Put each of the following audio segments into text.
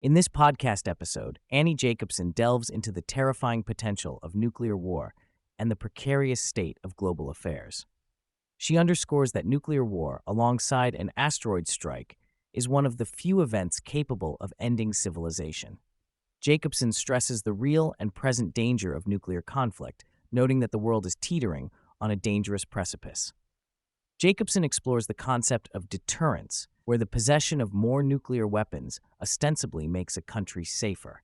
In this podcast episode, Annie Jacobsen delves into the terrifying potential of nuclear war and the precarious state of global affairs. She underscores that nuclear war, alongside an asteroid strike, is one of the few events capable of ending civilization. Jacobsen stresses the real and present danger of nuclear conflict, noting that the world is teetering on a dangerous precipice. Jacobsen explores the concept of deterrence, where the possession of more nuclear weapons ostensibly makes a country safer.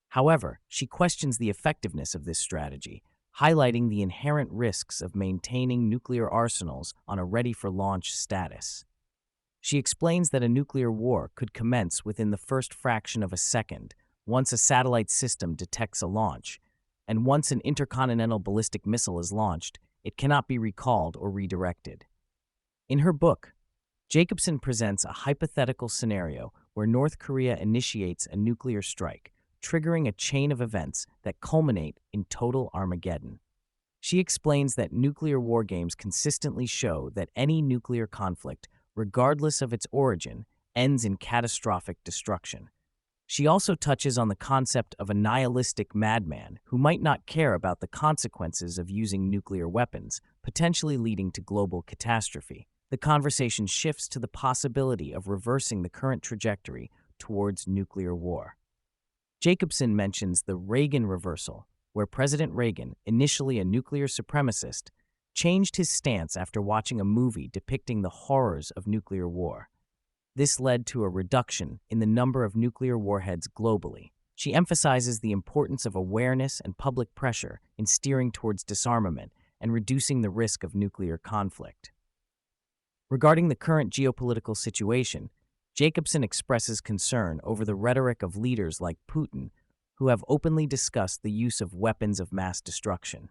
However, she questions the effectiveness of this strategy, highlighting the inherent risks of maintaining nuclear arsenals on a ready-for-launch status. She explains that a nuclear war could commence within the first fraction of a second, once a satellite system detects a launch, and once an intercontinental ballistic missile is launched, it cannot be recalled or redirected. In her book, Jacobsen presents a hypothetical scenario where North Korea initiates a nuclear strike, triggering a chain of events that culminate in total Armageddon. She explains that nuclear war games consistently show that any nuclear conflict, regardless of its origin, ends in catastrophic destruction. She also touches on the concept of a nihilistic madman who might not care about the consequences of using nuclear weapons, potentially leading to global catastrophe. The conversation shifts to the possibility of reversing the current trajectory towards nuclear war. Jacobsen mentions the Reagan reversal, where President Reagan, initially a nuclear supremacist, changed his stance after watching a movie depicting the horrors of nuclear war. This led to a reduction in the number of nuclear warheads globally. She emphasizes the importance of awareness and public pressure in steering towards disarmament and reducing the risk of nuclear conflict. Regarding the current geopolitical situation, Jacobsen expresses concern over the rhetoric of leaders like Putin, who have openly discussed the use of weapons of mass destruction.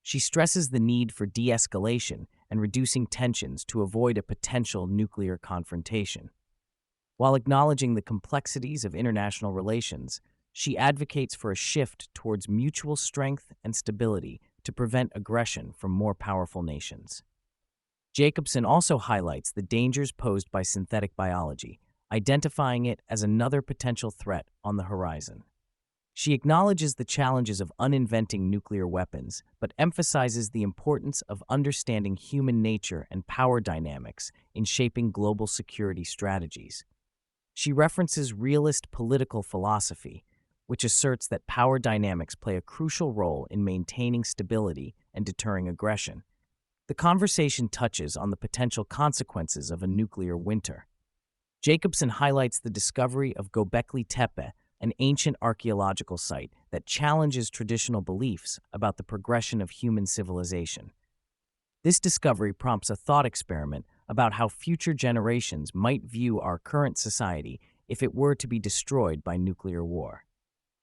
She stresses the need for de-escalation and reducing tensions to avoid a potential nuclear confrontation. While acknowledging the complexities of international relations, she advocates for a shift towards mutual strength and stability to prevent aggression from more powerful nations. Jacobsen also highlights the dangers posed by synthetic biology, identifying it as another potential threat on the horizon. She acknowledges the challenges of uninventing nuclear weapons, but emphasizes the importance of understanding human nature and power dynamics in shaping global security strategies. She references realist political philosophy, which asserts that power dynamics play a crucial role in maintaining stability and deterring aggression. The conversation touches on the potential consequences of a nuclear winter. Jacobsen highlights the discovery of Göbekli Tepe, an ancient archaeological site that challenges traditional beliefs about the progression of human civilization. This discovery prompts a thought experiment about how future generations might view our current society if it were to be destroyed by nuclear war.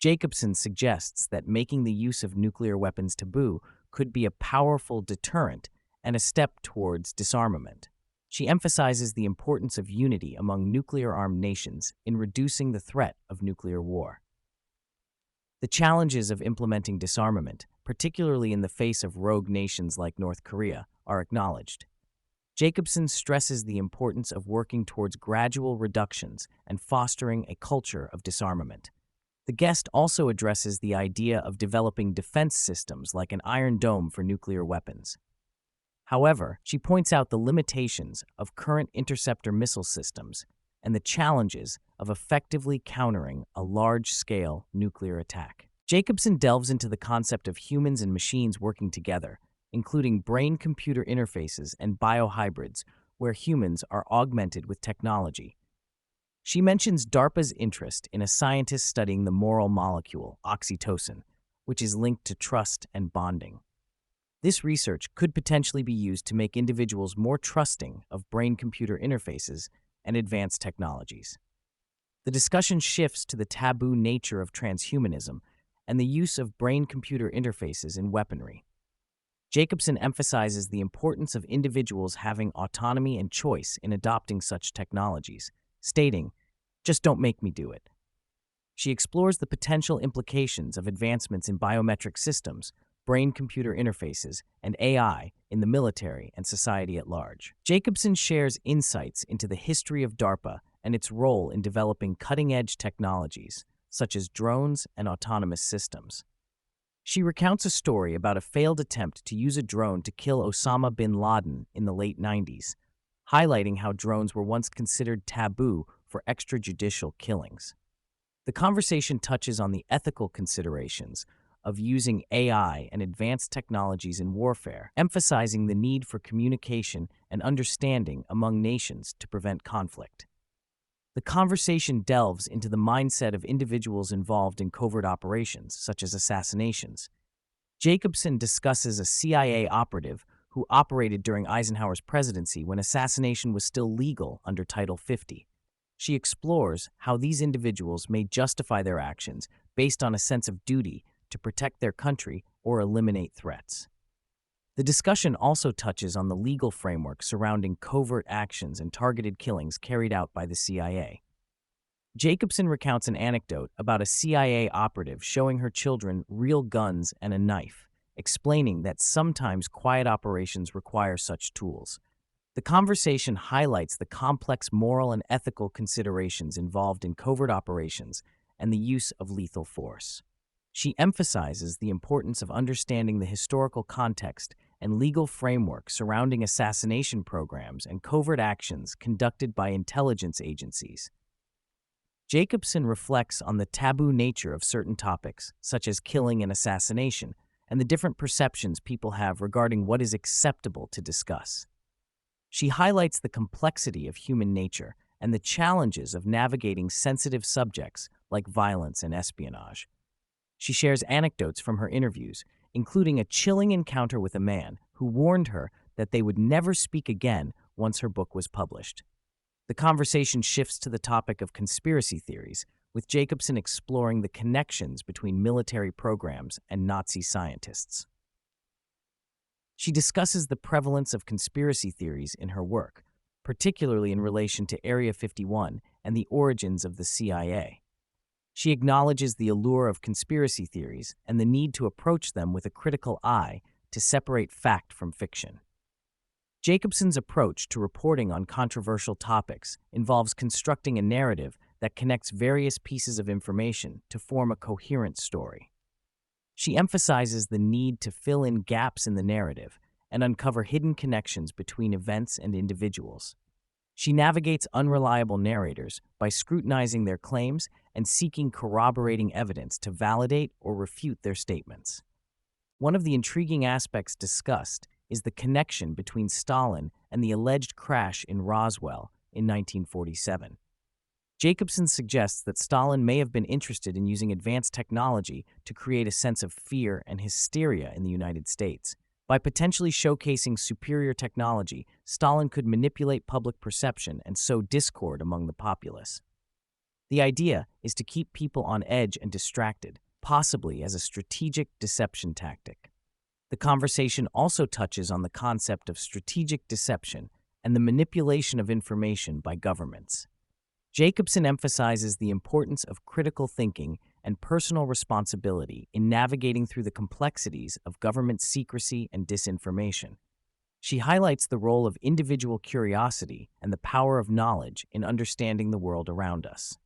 Jacobsen suggests that making the use of nuclear weapons taboo could be a powerful deterrent and a step towards disarmament. She emphasizes the importance of unity among nuclear-armed nations in reducing the threat of nuclear war. The challenges of implementing disarmament, particularly in the face of rogue nations like North Korea, are acknowledged. Jacobsen stresses the importance of working towards gradual reductions and fostering a culture of disarmament. The guest also addresses the idea of developing defense systems like an Iron Dome for nuclear weapons. However, she points out the limitations of current interceptor missile systems and the challenges of effectively countering a large-scale nuclear attack. Jacobsen delves into the concept of humans and machines working together, including brain-computer interfaces and biohybrids, where humans are augmented with technology. She mentions DARPA's interest in a scientist studying the moral molecule, oxytocin, which is linked to trust and bonding. This research could potentially be used to make individuals more trusting of brain-computer interfaces and advanced technologies. The discussion shifts to the taboo nature of transhumanism and the use of brain-computer interfaces in weaponry. Jacobsen emphasizes the importance of individuals having autonomy and choice in adopting such technologies, stating, "Just don't make me do it." She explores the potential implications of advancements in biometric systems, brain-computer interfaces, and AI in the military and society at large. Jacobsen shares insights into the history of DARPA and its role in developing cutting-edge technologies, such as drones and autonomous systems. She recounts a story about a failed attempt to use a drone to kill Osama bin Laden in the late 90s, highlighting how drones were once considered taboo for extrajudicial killings. The conversation touches on the ethical considerations of using AI and advanced technologies in warfare, emphasizing the need for communication and understanding among nations to prevent conflict. The conversation delves into the mindset of individuals involved in covert operations, such as assassinations. Jacobsen discusses a CIA operative who operated during Eisenhower's presidency when assassination was still legal under Title 50. She explores how these individuals may justify their actions based on a sense of duty to protect their country or eliminate threats. The discussion also touches on the legal framework surrounding covert actions and targeted killings carried out by the CIA. Jacobsen recounts an anecdote about a CIA operative showing her children real guns and a knife, explaining that sometimes quiet operations require such tools. The conversation highlights the complex moral and ethical considerations involved in covert operations and the use of lethal force. She emphasizes the importance of understanding the historical context and legal framework surrounding assassination programs and covert actions conducted by intelligence agencies. Jacobsen reflects on the taboo nature of certain topics, such as killing and assassination, and the different perceptions people have regarding what is acceptable to discuss. She highlights the complexity of human nature and the challenges of navigating sensitive subjects like violence and espionage. She shares anecdotes from her interviews, including a chilling encounter with a man who warned her that they would never speak again once her book was published. The conversation shifts to the topic of conspiracy theories, with Jacobsen exploring the connections between military programs and Nazi scientists. She discusses the prevalence of conspiracy theories in her work, particularly in relation to Area 51 and the origins of the CIA. She acknowledges the allure of conspiracy theories and the need to approach them with a critical eye to separate fact from fiction. Jacobsen's approach to reporting on controversial topics involves constructing a narrative that connects various pieces of information to form a coherent story. She emphasizes the need to fill in gaps in the narrative and uncover hidden connections between events and individuals. She navigates unreliable narrators by scrutinizing their claims and seeking corroborating evidence to validate or refute their statements. One of the intriguing aspects discussed is the connection between Stalin and the alleged crash in Roswell in 1947. Jacobsen suggests that Stalin may have been interested in using advanced technology to create a sense of fear and hysteria in the United States. By potentially showcasing superior technology, Stalin could manipulate public perception and sow discord among the populace. The idea is to keep people on edge and distracted, possibly as a strategic deception tactic. The conversation also touches on the concept of strategic deception and the manipulation of information by governments. Jacobsen emphasizes the importance of critical thinking and personal responsibility in navigating through the complexities of government secrecy and disinformation. She highlights the role of individual curiosity and the power of knowledge in understanding the world around us.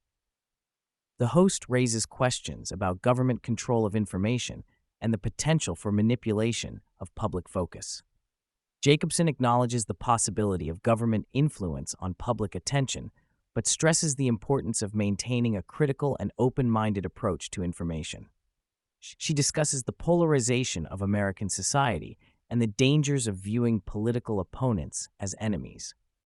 The host raises questions about government control of information and the potential for manipulation of public focus. Jacobsen acknowledges the possibility of government influence on public attention, but stresses the importance of maintaining a critical and open-minded approach to information. She discusses the polarization of American society and the dangers of viewing political opponents as enemies.